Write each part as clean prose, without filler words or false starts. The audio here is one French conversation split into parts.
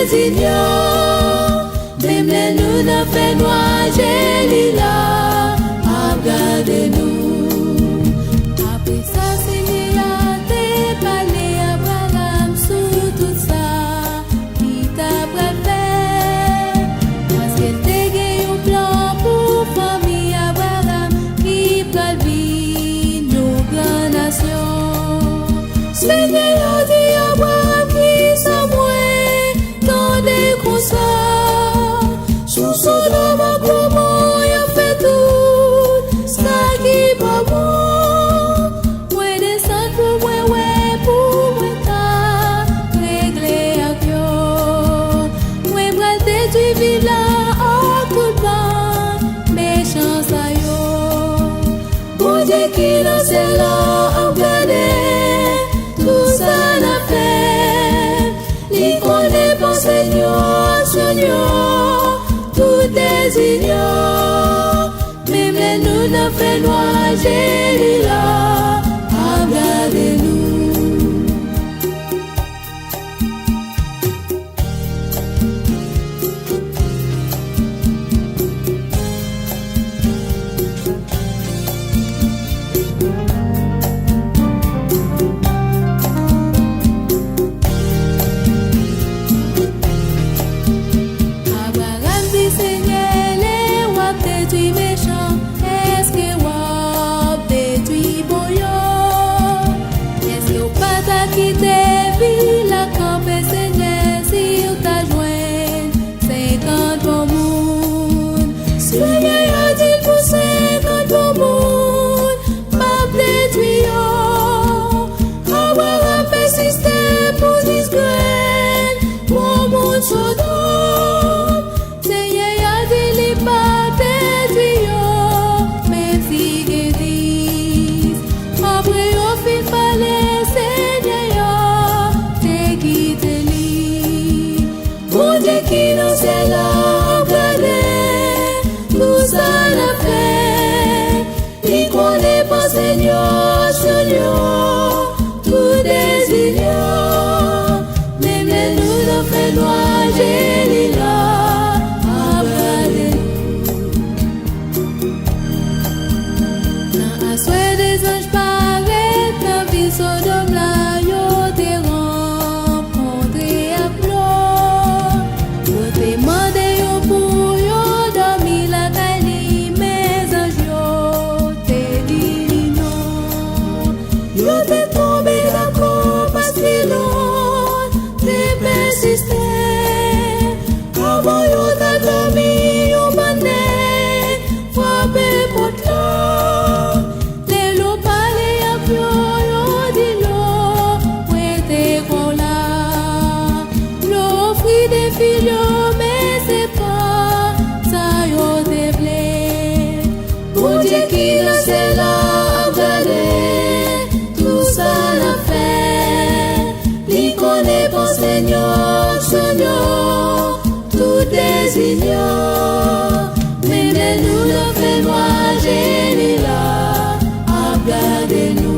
désignons, même les nous ne fait noir, j'ai là, regardez-nous. Après ça, Seigneur, t'es parlé à Abraham sous tout ça, qui t'a préféré, parce qu'elle t'a gagné un plan pour famille Abraham, qui peut vivre nos grandes nations. Seigneur, dit Abraham, qui s'amouait dans des concerts, sous Sodome et Gomorrhe, il a fait tout ça qui va bon. Moi descends pour moi, ta régler à cœur. Moi bral détruire villa à coup de vent, méchant ça yo. Bon Dieu qui lance là, regardez tout ça n'a fait. Il connaît pas Seigneur, tout désignant, même les nous ne fait noir, j'ai là, regardez-nous. Sodome, Seigneur a dit les pas détruire, même si qu'ils disent, après au fin fallait Seigneur, t'es quitté lui. Bon Dieu qui nous est là, regardez, tout ça l'a fait, il connaît pas Seigneur, tout désignant, même les nous ne fait noir. J'ai là, regardez-nous. À souhait des anges paraît, la vie Sodome là, yo t'es rencontré à plomb. Yo t'es mandé yo pour yo dormi la caille, mes anges yo t'es dit non. Yo t'es tombé d'accord parce que l'on t'es persisté. Yo ta dormi, yo bané, frappé pour toi. T'es l'eau parlé à pio, yo dit l'eau, ouais t'es qu'on là. L'eau offrit des filles, mais c'est pas ça yo t'es blé. Bon Dieu qui lance là, regardez, tout ça l'a fait. Il connaît bon Seigneur, tout désignant, même les nous ne fait noir, j'ai là, regardez-nous.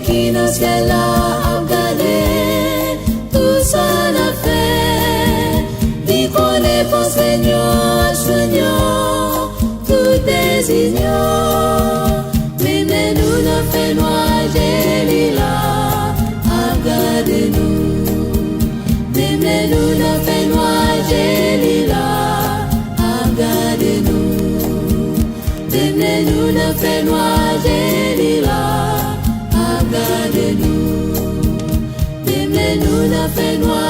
Qui dans ce là a regardé, tout ça n'a fait. Il connaît pas Seigneur, tout désignant. Mais nous ne fait noir, j'ai là, regardez-nous. Regardez-nous, donnez-nous le fait noir, j'ai là. Regardez-nous, donnez-nous le fait noir.